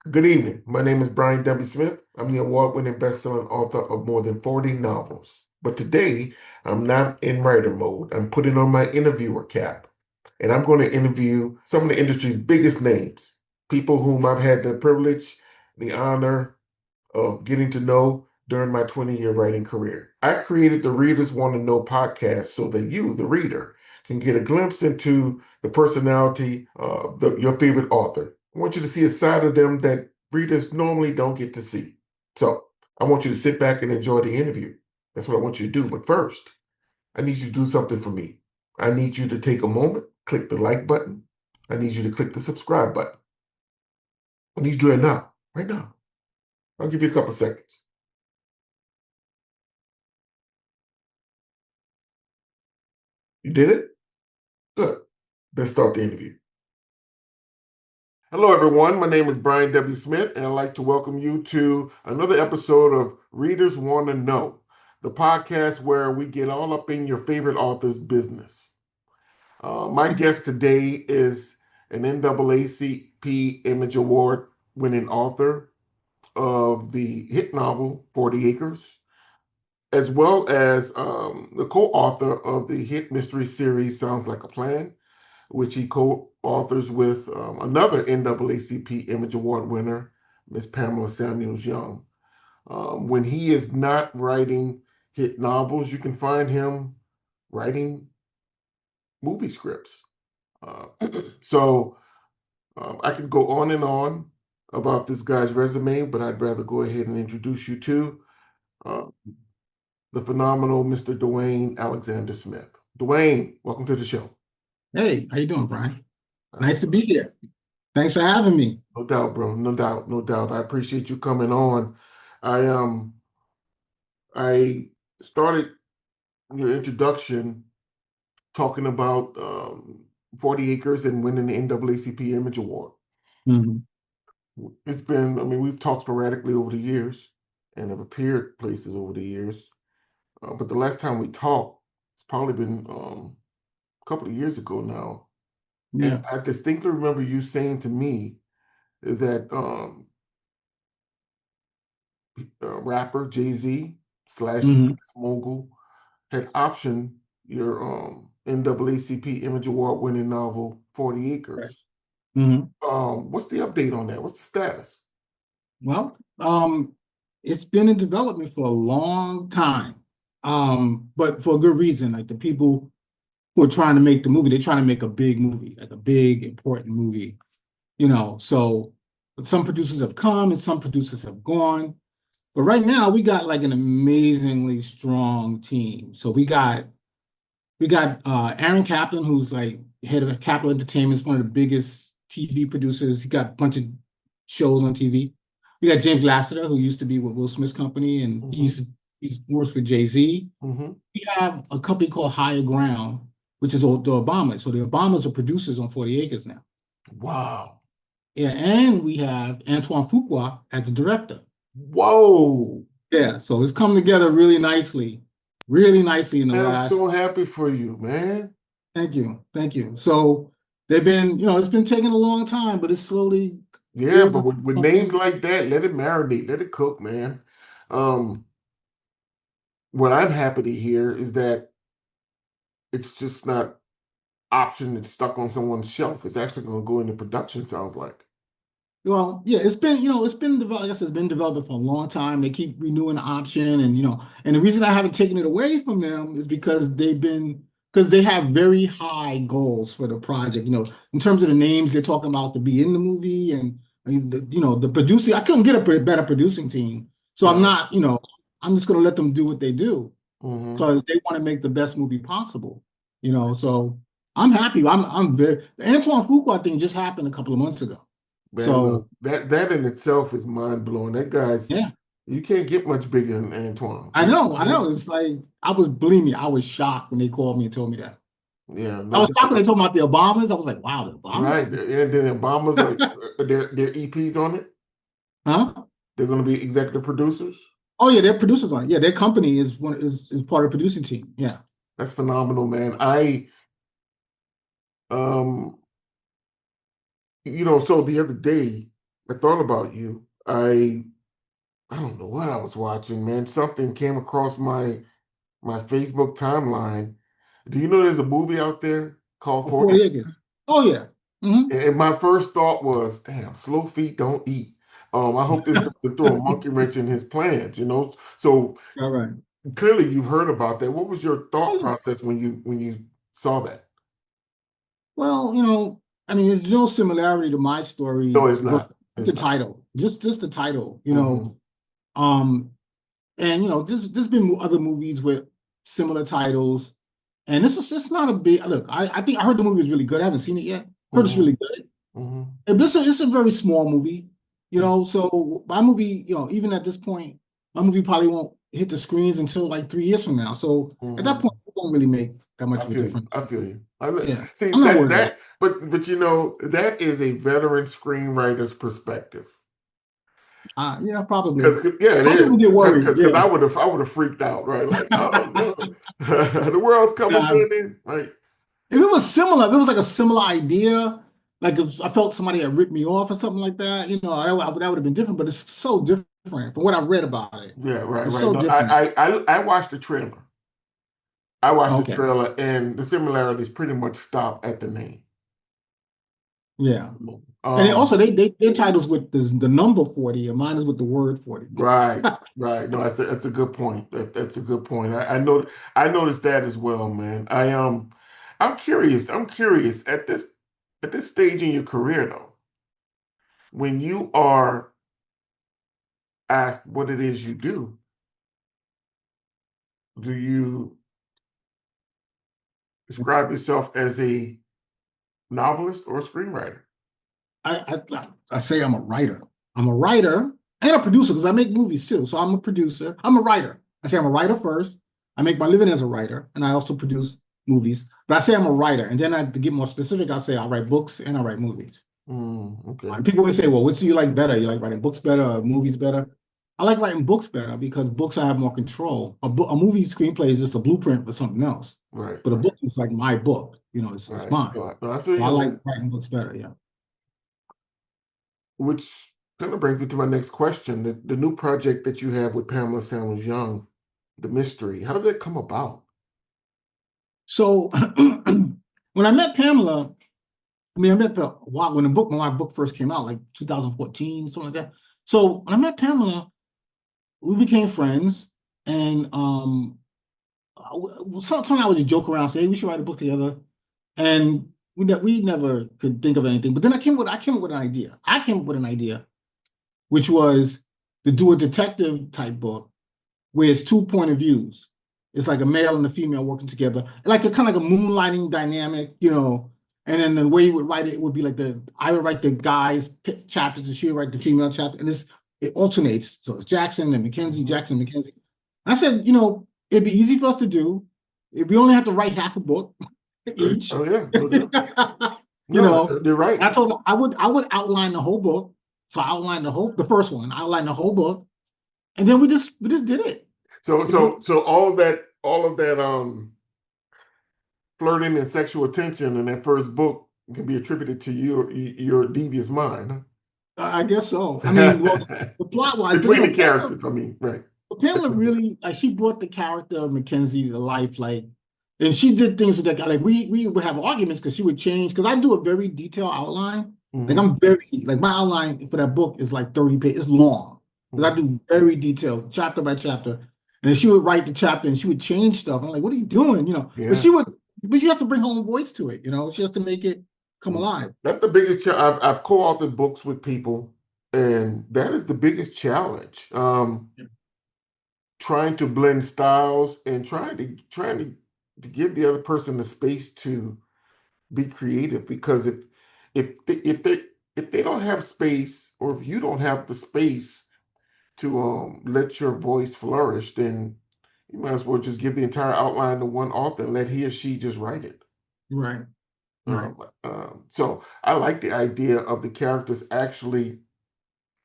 Good evening. My name is Brian W. Smith. I'm the award-winning best-selling author of more than 40 novels. But today, I'm not in writer mode. I'm putting on my interviewer cap, and I'm going to interview some of the industry's biggest names, people whom I've had the privilege, the honor of getting to know during my 20-year writing career. I created the Readers Want to Know podcast so that you, the reader, can get a glimpse into the personality of your favorite author. I want you to see a side of them that readers normally don't get to see. So I want you to sit back and enjoy the interview. That's what I want you to do. But first, I need you to do something for me. I need you to take a moment, click the like button. I need you to click the subscribe button. I need you to do it now, right now. I'll give you a couple seconds. You did it? Good. Let's start the interview. Hello, everyone. My name is Brian W. Smith, and I'd like to welcome you to another episode of Readers Want to Know, the podcast where we get all up in your favorite author's business. My guest today is an NAACP Image Award winning author of the hit novel 40 Acres, as well as the co-author of the hit mystery series Sounds Like a Plan, which he co-authors with another NAACP Image Award winner, Miss Pamela Samuels Young. When he is not writing hit novels, you can find him writing movie scripts. Uh, so I could go on and on about this guy's resume, but I'd rather go ahead and introduce you to uh, the phenomenal Mr. Dwayne Alexander Smith. Dwayne, welcome to the show. Hey, how you doing, Brian? Uh, Nice to be here. Thanks for having me. No doubt, bro. No doubt, no doubt. I appreciate you coming on. I started your introduction talking about 40 Acres and winning the NAACP Image Award. Mhm. It's been, I mean, we've talked sporadically over the years and have appeared places over the years. But the last time we talked, it's probably been a couple of years ago now. And Yeah. I distinctly remember you saying to me that rapper Jay-Z slash Hmm. business mogul had optioned your NAACP Image Award winning novel 40 Right. Acres. Hmm. What's the update on that? What's the status? Well, it's been in development for a long time, but for a good reason. Like the people who are trying to make the movie, they're trying to make a big movie, like a big, important movie, So some producers have come and some producers have gone. But right now, we got like an amazingly strong team. So we got Aaron Kaplan, who's like head of Capital Entertainment, is one of the biggest TV producers. He got a bunch of shows on TV. We got James Lasseter, who used to be with Will Smith's company, and Hmm. he's works for Jay-Z. Hmm. We have a company called Higher Ground, which is the Obamas. So the Obamas are producers on 40 Acres now. Wow. Yeah, and we have Antoine Fuqua as a director. Whoa. Yeah, so it's come together really nicely in the Man, I'm last. so happy for you, man. Thank you. Thank you. So they've been, it's been taking a long time, but it's slowly Yeah, building but up with names something. like that, let it marinate, let it cook, man. Um, what I'm happy to hear is that it's just not option that's stuck on someone's shelf. It's actually going to go into production, sounds like. Well, yeah, it's been developed, like I said, it's been developing for a long time. They keep renewing the option and the reason I haven't taken it away from them is because they have very high goals for the project, in terms of the names they're talking about to be in the movie and I mean, the producing, I couldn't get a better producing team. So I'm No. not, I'm just going to let them do what they do. Hmm. Because they want to make the best movie possible. So I'm happy. I'm very the Antoine Fuqua thing just happened a couple of months ago. Man, look, So that in itself is mind blowing. That guy's yeah, you can't get much bigger than Antoine. I know, I know. It's like believe me, I was shocked when they called me and told me that. Yeah, I no was shocked doubt. when they told me about the Obamas. I was like, wow, the Right. Obamas? And then Obama's their EPs on it. Huh? They're going to be executive producers. Oh yeah, they're producers on it. Yeah, their company is part of the producing team. Yeah. That's phenomenal, man. Um, so the other day, I thought about you. I don't know what I was watching, man. Something came across my Facebook timeline. Do you know there's a movie out there called Oh, 40? 40 acres. Oh yeah. Hmm. And my first thought was, damn, slow feet don't eat. I hope this doesn't throw a monkey wrench in his plans, you know. So All right. clearly you've heard about that. What was your Oh thought yeah. process when you saw that? Well, I mean, there's no similarity to my No, story it's versus not. the It's not. title. Just the title, Hmm. Um, and there's been other movies with similar titles, and this is just not a big look. I think I heard the movie was really good. I haven't seen it yet. Heard it's Hmm. really good. Hmm. And it's a very small movie, So my movie, even at this point, my movie probably won't hit the screens until like 3 years from now. So at that Hmm. point, it won't really make that much I of a feel you. difference. I feel you. Yeah, See I'm not that worried about that, but you know that is a veteran screenwriter's perspective. it. Yeah, probably. Because yeah, it Some people is. get worried. Because Yeah. I would have freaked out, right? Like, oh no, the world's coming to Nah, an end, right? if it was similar, if it was like a similar idea, like if I felt somebody had ripped me off or something like that, that would have been different. But it's so different from what I read about it. Yeah, right, It's right. so No, different. I watched the trailer. I watched the Okay. trailer, and the similarities pretty much stop at the name. Yeah. And Um, also their titles with the number 40, and mine is with the word 40. right, right. No, that's a good point. That's a good point. I noticed that as well, man. I'm curious. I'm curious at this stage in your career, though, when you are asked what it is you do you describe yourself as a novelist or a screenwriter? I say I'm a writer. I'm a writer and a producer because I make movies too. So I'm a producer. I'm a writer. I say I'm a writer first. I make my living as a writer, and I also produce movies. But I say I'm a writer, and then to get more specific, I say I write books and I write movies. Okay. People always say, "Well, which do you like better? You like writing books better or movies better?" I like writing books better because books I have more control. A movie screenplay is just a blueprint for something else, Right, but a right, book is like my book. It's right. mine. No, I feel So I you, like man. writing books better. Yeah. Which kind of brings me to my next question. The new project that you have with Pamela Samuels Young, The Mystery, how did that come about? So when I met Pamela, I mean, I met her when my book first came out, like 2014, something like that. So when I met Pamela, we became friends, and sometimes I would just joke around, say, "Hey, we should write a book together," and we never could think of anything. But then I came up with an idea. I came up with an idea, which was to do a detective type book where it's two point of views. It's like a male and a female working together, like a kind of like a moonlighting dynamic. And then the way you would write it would be like I would write the guys chapters and she would write the female chapter, and it alternates. So it's Jackson and Mackenzie, Mhm. Jackson, Mackenzie. And I said, it'd be easy for us to do. We only have to write half a book Okay. each. Oh yeah, no doubt. you No, know, you're right. and I told them I would outline the whole book. So I outlined the first one, I outlined the whole book, and then we just did it. It was So all of that flirting and sexual attention in that first book can be attributed to your devious mind, I guess so. I mean, well, huh? the plot wise, but Between the Pamela, characters, I mean, right. Pamela really like she brought the character of Mackenzie to life, like, and she did things with that guy. Like we would have arguments because she would change because I do a very detailed outline. Like Hmm. I'm very like my outline for that book is like 30 pages. It's long because I Hmm. do very detailed, chapter by chapter. And then she would write the chapter and she would change stuff. I'm like, what are you doing? Yeah. But she has to bring her own voice to it. She has to make it come alive. That's the biggest challenge. I've co-authored books with people, and that is the biggest challenge. Trying to blend styles and trying to give the other person the space to be creative. Because if they don't have space, or if you don't have the space to let your voice flourish, then you might as well just give the entire outline to one author and let he or she just write it. Right. Right. So I like the idea of the characters actually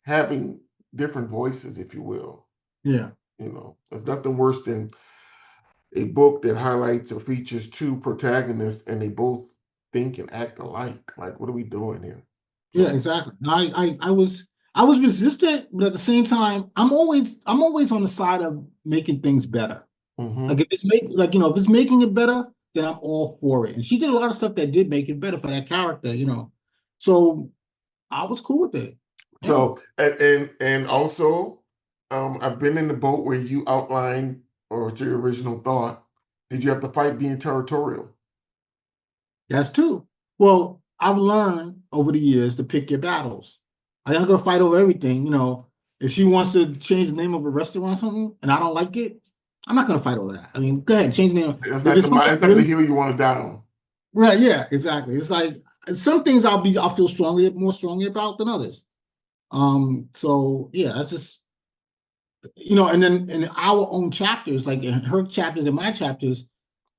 having different voices, if you will. Yeah. There's nothing worse than a book that highlights or features two protagonists and they both think and act alike. Like, what are we doing here? Yeah, So, exactly. I was. I was resistant, but at the same time, I'm always on the side of making things better. Like if if it's making it better, then I'm all for it. And she did a lot of stuff that did make it better for that character. So I was cool with it. Yeah. So and also, I've been in the boat where you outlined or it's your original thought. Did you have to fight being territorial? That's true. Well, I've learned over the years to pick your battles. I'm not gonna fight over everything. If she wants to change the name of a restaurant or something and I don't like it, I'm not gonna fight over that. I mean, go ahead, change the name. That's If not it's the something that's not the really hill you want to die on. right, yeah, exactly. It's like some things I'll feel more strongly about than others. So yeah, that's just and then in our own chapters, like in her chapters and my chapters,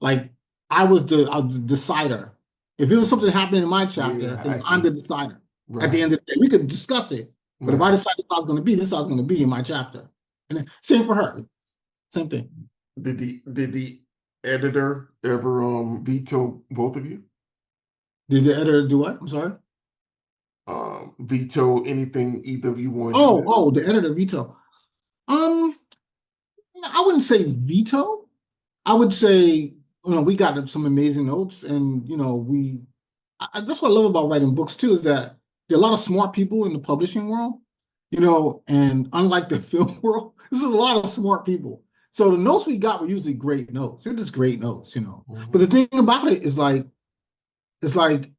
like I was the decider. If it was something happening in my chapter, Yeah, I then I'm see. the decider. At the Right, end of the day, we could discuss it, but if I right. decide this is how it's going to be, this is how it's going to be in my chapter. And then, same for her, same thing. Did the editor ever veto both of you? Did the editor do what? I'm sorry. Veto anything either of you wanted to Oh, do? oh, the editor veto. Um, I wouldn't say veto. I would say, we got some amazing notes, and that's what I love about writing books too, is that there are a lot of smart people in the publishing world, and unlike the film world, this is a lot of smart people. So the notes we got were usually great notes. They're just great notes. But the Mhm. thing about it is like, it's like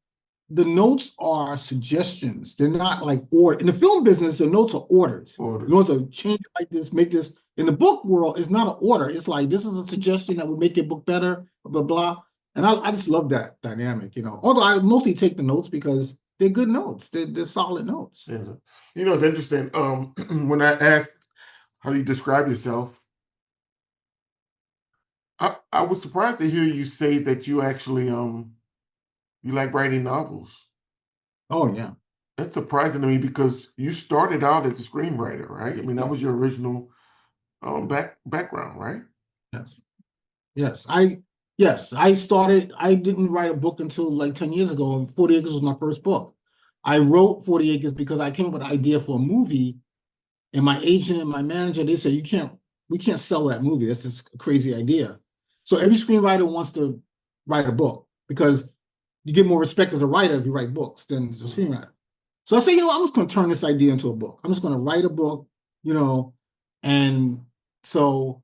the notes are suggestions. They're not like order. In the film business, the notes are orders. The Orders. notes are change it like this, make this. In the book world, it's not an order. It's like this is a suggestion that would make your book better, blah, blah, blah. And I just love that dynamic. Although I mostly take the notes because they're good notes. They're solid notes. Yeah. It's interesting. When I asked how do you describe yourself, I was surprised to hear you say that you actually you like writing novels. Oh yeah. That's surprising to me because you started out as a screenwriter, right? I mean, that Yeah. was your original background, right? Yes. Yes. I didn't write a book until like 10 years ago, and 40 Acres was my first book. I wrote 40 Acres because I came up with an idea for a movie. And my agent and my manager, they said, we can't sell that movie. That's just a crazy idea. So every screenwriter wants to write a book because you get more respect as a writer if you write books than as a Mhm. screenwriter. So I say, I'm just going to turn this idea into a book. I'm just going to write a book, you know, and so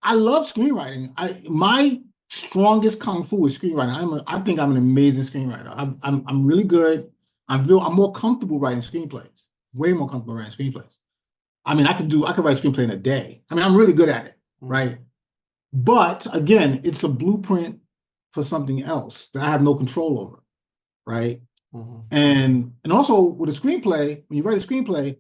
I love screenwriting. My strongest kung fu is screenwriting. I think I'm an amazing screenwriter. I'm really good. I'm more comfortable writing screenplays. Way more comfortable writing screenplays. I mean, I could write a screenplay in a day. I mean, I'm really good at it, Mhm. right? But again, it's a blueprint for something else that I have no control over, right? Mhm. And also with a screenplay, when you write a screenplay,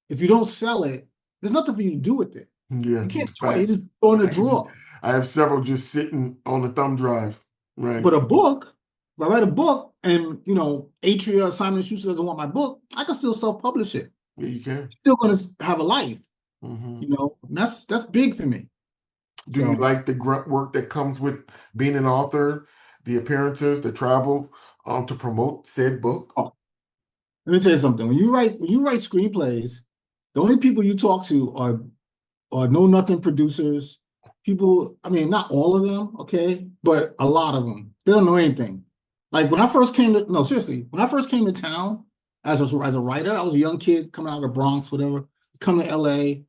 if you don't sell it, there's nothing for you to do with it. Yeah, You can't show it. You facts. just throw it in a Facts. drawer. I have several just sitting on the thumb drive. Right. But a book, if I write a book and Atria or Simon & Schuster doesn't want my book, I can still self-publish it. Yeah, you can. Still going to have a life, Hmm. and that's big for me. Do you So. like the grunt work that comes with being an author, the appearances, the travel, to promote said book? Oh, let me tell you something. When you write screenplays, the only people you talk to are know nothing producers. People, I mean, not all of them, okay, but a lot of them. They don't know anything. Like when I first came to no, seriously, when I first came to town as a writer, I was a young kid coming out of the Bronx, whatever, come to LA,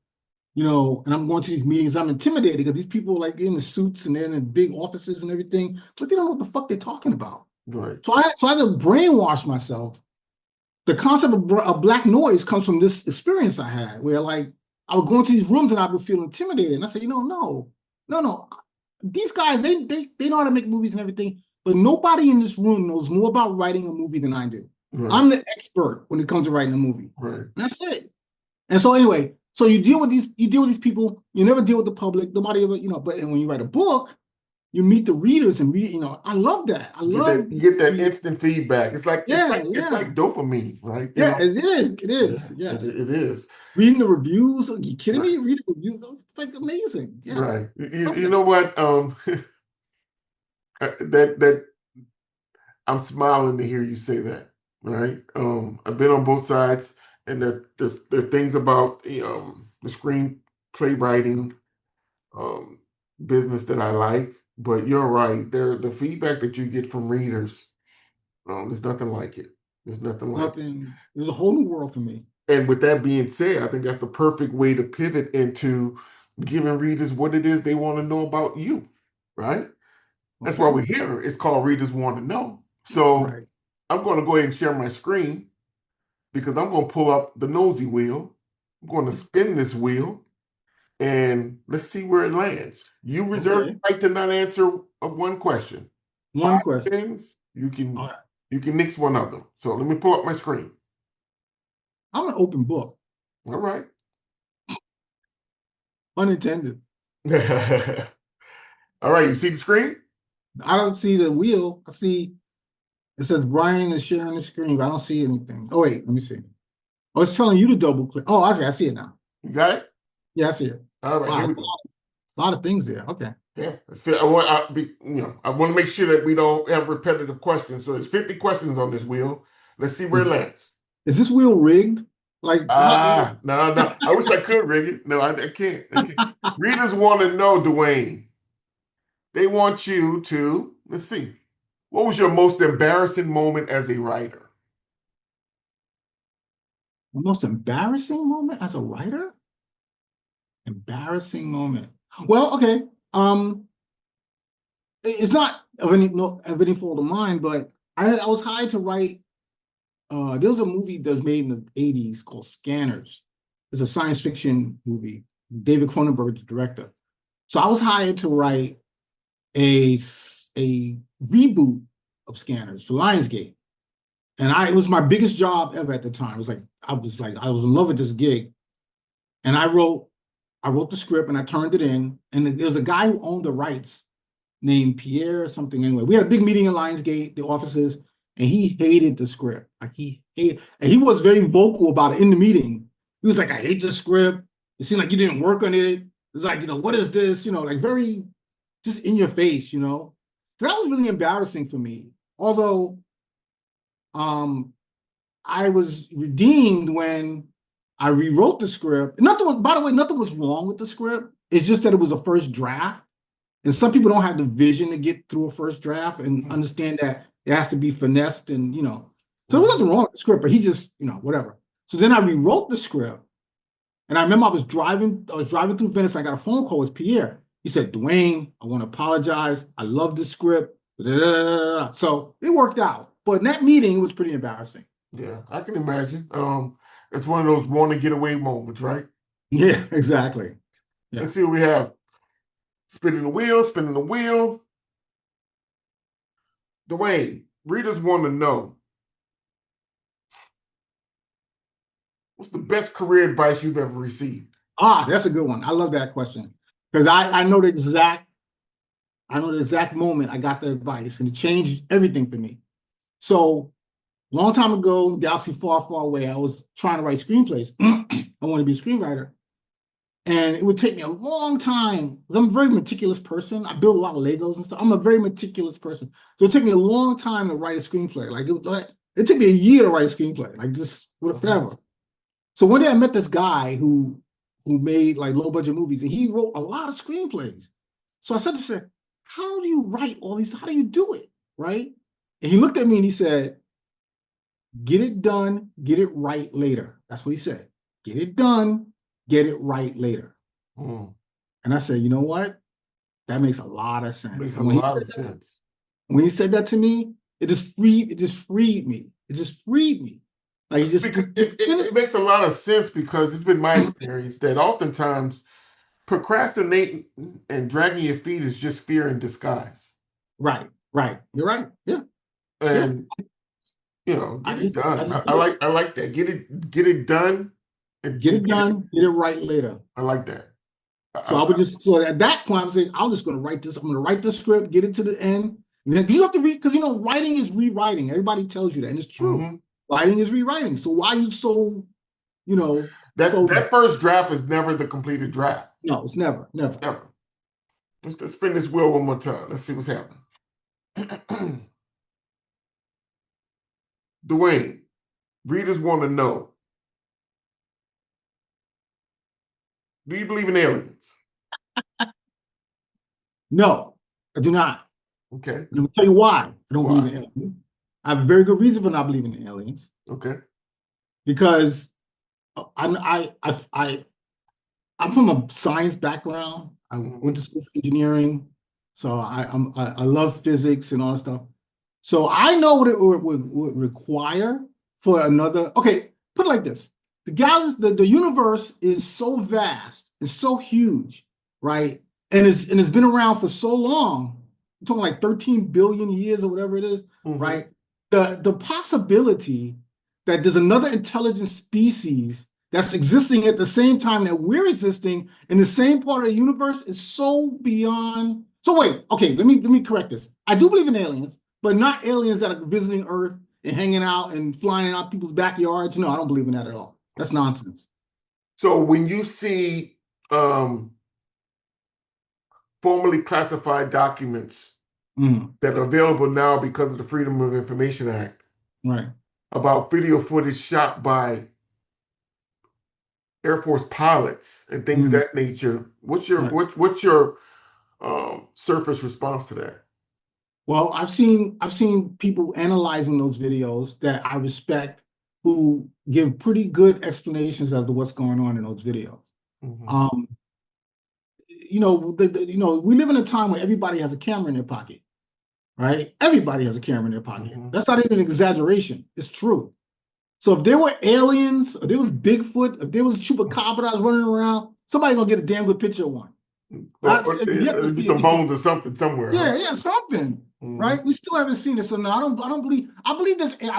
and I'm going to these meetings. I'm intimidated because these people like in the suits and they're in the big offices and everything, but they don't know what the fuck they're talking about. Right. So I had to brainwash myself. The concept of black noise comes from this experience I had where like I would go into these rooms and I would feel intimidated. And I said, no. These guys, they know how to make movies and everything, but nobody in this room knows more about writing a movie than I do. Right. I'm the expert when it comes to writing a movie. Right. And that's it. And so anyway, so you deal with these people, you never deal with the public, nobody ever, but when you write a book, you meet the readers and read, I love that. I love You get that reading. instant feedback. It's like it's Yeah, like it's yeah. like dopamine, right? Yeah, it is. It Yeah, is. Yes. it is. Reading the reviews. Are you kidding Right. me? Reading reviews. It's like amazing. Yeah. Right. You Something. know what? That I'm smiling to hear you say that. Right. I've been on both sides, and there are things about the screenplay writing um, business that I like. But you're right. The feedback that you get from readers, there's nothing like it. There's nothing like it. Nothing. It was a whole new world for me. And with that being said, I think that's the perfect way to pivot into giving readers what it is they want to know about you, right? That's why Okay. we're here. It's called Readers Want to Know. So Right. I'm going to go ahead and share my screen because I'm going to pull up the nosy wheel. I'm going to spin this wheel and let's see where it lands. You reserve Okay. the right to not answer one question. One Five question. things, All right. you can mix one of them. So let me pull up my screen. I'm an open book. All right. Unintended. All right, you see the screen? I don't see the wheel. I see it says Brian is sharing the screen, but I don't see anything. Oh, wait, let me see. Oh, it's telling you to double click. Oh, I see it now. You got it? Yeah, I see it. All right, Wow, here we there's go. a lot of things there. Okay. Yeah, it's fair. I want to make sure that we don't have repetitive questions. So there's 50 questions on this wheel. Let's see where it Is, lands. is this wheel rigged? Like, No, no. I wish I could rig it. No, I can't. I can't. Readers want to know, Dwayne. They want you to, let's see, what was your most embarrassing moment as a writer? the most embarrassing moment as a writer? Embarrassing moment. Well, okay. It's not of any fault of mine, but I was hired to write. There was a movie that was made in the '80s called Scanners. It's a science fiction movie. David Cronenberg's the director. So I was hired to write a reboot of Scanners for Lionsgate, and it was my biggest job ever at the time. It was like I was in love with this gig, and I wrote the script and I turned it in, and there was a guy who owned the rights named Pierre or something. Anyway, we had a big meeting in Lionsgate, the offices, and he hated the script. Like and he was very vocal about it in the meeting. He was like, "I hate the script. It seemed like you didn't work on it. It's like, what is this? Like very just in your face, So that was really embarrassing for me. Although, I was redeemed when I rewrote the script. By the way, nothing was wrong with the script. It's just that it was a first draft. And some people don't have the vision to get through a first draft and understand that it has to be finessed So there was nothing wrong with the script, but he just, whatever. So then I rewrote the script. And I remember I was driving through Venice. I got a phone call with Pierre. He said, "Dwayne, I want to apologize. I love the script." So it worked out. But in that meeting, it was pretty embarrassing. Yeah, I can imagine. It's one of those want to get away moments, right? Yeah, exactly. Yeah. Let's see what we have. Spinning the wheel, spinning the wheel. Dwayne, readers want to know, what's the best career advice you've ever received? That's a good one. I love that question because I know the exact moment I got the advice, and it changed everything for me. So long time ago, galaxy far, far away, I was trying to write screenplays. I wanted to be a screenwriter. And it would take me a long time because I'm a very meticulous person. I build a lot of Legos and stuff. I'm a very meticulous person. So it took me a long time to write a screenplay. It took me a year to write a screenplay, like just forever. So one day I met this guy who made like low budget movies, and he wrote a lot of screenplays. So I said to him, "How do you write all these? How do you do it?" Right? And he looked at me and he said, "Get it done, get it right later." That's what he said. Get it done, get it right later. Mm. And I said, "You know what? That makes a lot of sense." Makes a And lot of sense. when he said that to me, it just freed me. It just freed me. Like Because it makes a lot of sense because it's been my experience that oftentimes procrastinating and dragging your feet is just fear in disguise. right. You're right. Yeah. Yeah. And get it I done. just I like that. Get it done. And get it done, get it right later. I like that. So I would just so at that point I'm saying I'm just going to write this. I'm going to write the script, get it to the end. And then you have to read because writing is rewriting. Everybody tells you that, and it's true. Mm-hmm. Writing is rewriting. So why are you so that first draft is never the completed draft. No, it's never. Never. Let's spin this wheel one more time. Let's see what's happening. Dwayne, readers want to know, Do you believe in aliens? No, I do not. Okay. And I'm gonna tell you why I don't believe Why? in aliens. I have a very good reason for not believing in aliens. Okay. Because I'm from a science background. I went to school for engineering, so I love physics and all that stuff. So I know what it would require for another. Okay, put it like this: the galaxy, the universe is so vast, it's so huge, right? And it's been around for so long. I'm talking like 13 billion years or whatever it is, right? The possibility that there's another intelligent species that's existing at the same time that we're existing in the same part of the universe is so beyond. So wait, okay, let me correct this. I do believe in aliens, but not aliens that are visiting Earth and hanging out and flying out people's backyards. No, I don't believe in that at all. That's nonsense. So when you see formally classified documents that are available now because of the Freedom of Information Act, right, about video footage shot by Air Force pilots and things of that nature, what's your what's your surface response to that? Well, I've seen people analyzing those videos that I respect who give pretty good explanations as to what's going on in those videos. You know, we live in a time where everybody has a camera in their pocket, right? Everybody has a camera in their pocket. That's not even an exaggeration. It's true. So if there were aliens, or there was Bigfoot, if there was chupacabras running around, somebody's gonna get a damn good picture of one. There'll be some bones or something somewhere. Yeah, something. Right? We still haven't seen it. So no, I don't believe. I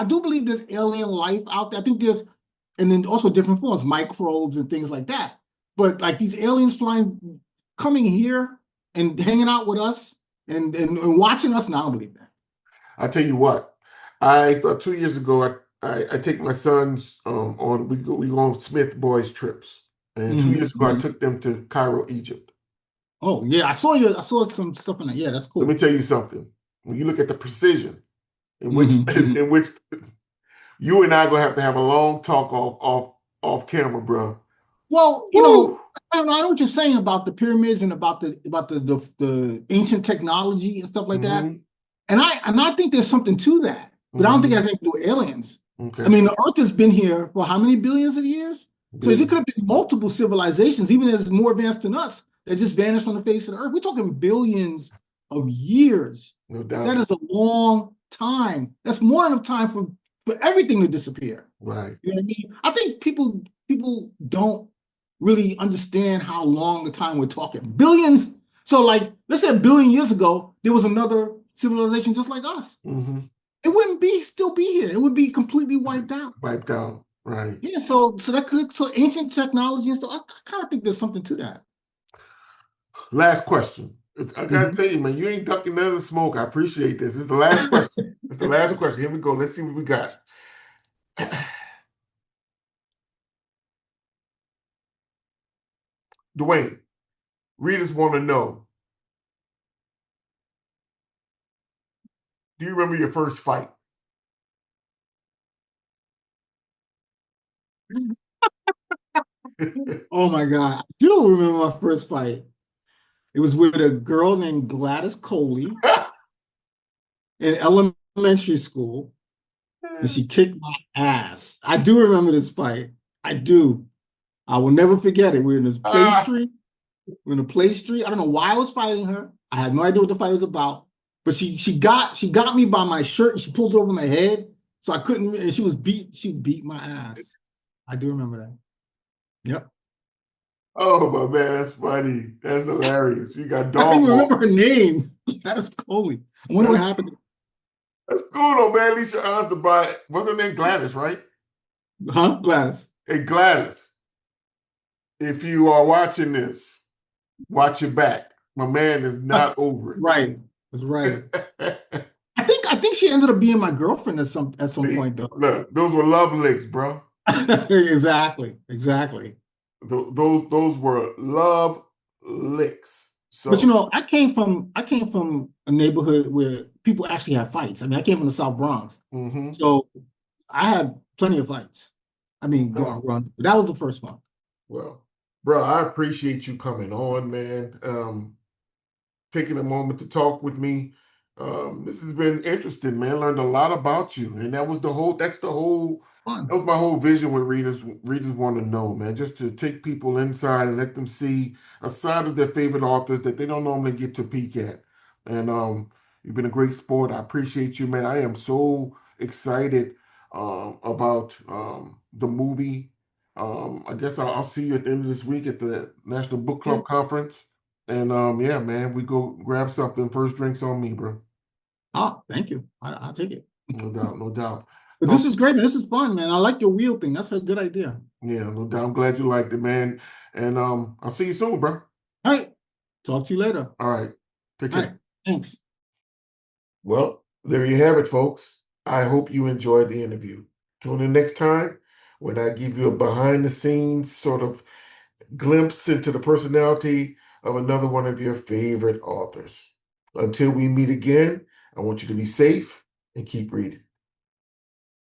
do believe there's alien life out there. I think there's, and then also different forms, microbes and things like that. But like these aliens coming here and hanging out with us and watching us, no, I don't believe that. I'll tell you what. 2 years ago, I take my sons on we go on Smith boys trips, and 2 years ago I took them to Cairo, Egypt. Oh yeah, I saw some stuff in that. Yeah, that's cool. Let me tell you something. When you look at the precision in which in which you and I are gonna have a long talk off camera, bro. Well, you know, I know what you're saying about the pyramids and about the ancient technology and stuff like that. And I think there's something to that, but I don't think it has anything to do with aliens. Okay. I mean, the Earth has been here for how many billions of years? So there could have been multiple civilizations, even as more advanced than us, that just vanished from the face of the Earth. We're talking billions of years. No doubt. That is a long time. That's more than enough time for everything to disappear. Right. You know what I mean? I think people don't really understand how long the time we're talking. Billions. So like, let's say 1 billion years ago, there was another civilization just like us. It wouldn't still be here. It would be completely wiped out. Wiped out. Right. Yeah. So ancient technology and stuff. I kind of think there's something to that. Last question. I gotta tell you, man, you ain't ducking none of the smoke. I appreciate this. It's the last question. It's the last question. Here we go. Let's see what we got. Dwayne, readers want to know, do you remember your first fight? Oh my God. I do remember my first fight. It was with a girl named Gladys Coley in elementary school, and she kicked my ass. I do remember this fight. I do. I will never forget it. We were in this play street. We're in a play street. I don't know why I was fighting her. I had no idea what the fight was about. But she got me by my shirt and she pulled it over my head. So I couldn't, and she beat my ass. I do remember that. Yep. Oh my man, that's funny. That's hilarious. You got dog. I don't even remember her name. That is Coley. I wonder what happened. That's cool though, man. At least you're honest about it. What's her name? Gladys, right? Huh? Gladys. Hey, Gladys. If you are watching this, watch your back. My man is not over it. Right. That's right. I think she ended up being my girlfriend at some point though. Look, those were love licks, bro. Exactly. Those were love licks. So, but you know, I came from a neighborhood where people actually have fights. I mean, I came from the South Bronx, so I had plenty of fights. I mean, that was the first one. Well, Bro, I appreciate you coming on, man. Taking a moment to talk with me. This has been interesting, man. Learned a lot about you, and that Fun. was my whole vision with readers want to know, man. Just to take people inside and let them see a side of their favorite authors that they don't normally get to peek at. And you've been a great sport. I appreciate you, man. I am so excited about the movie. I guess I'll see you at the end of this week at the National Book Yeah. Club Conference. And yeah, man, we go grab something. First drinks on me, bro. Ah, thank you. I'll take it. No doubt, no doubt. But Don't, this is great, man. This is fun, man. I like your wheel thing. That's a good idea. yeah, no doubt. I'm glad you liked it, man. And I'll see you soon, bro. All right. Talk to you later. All right. Take All right. care. Thanks. Well, there you have it, folks. I hope you enjoyed the interview. Tune in next time when I give you a behind the scenes sort of glimpse into the personality of another one of your favorite authors. Until we meet again, I want you to be safe and keep reading.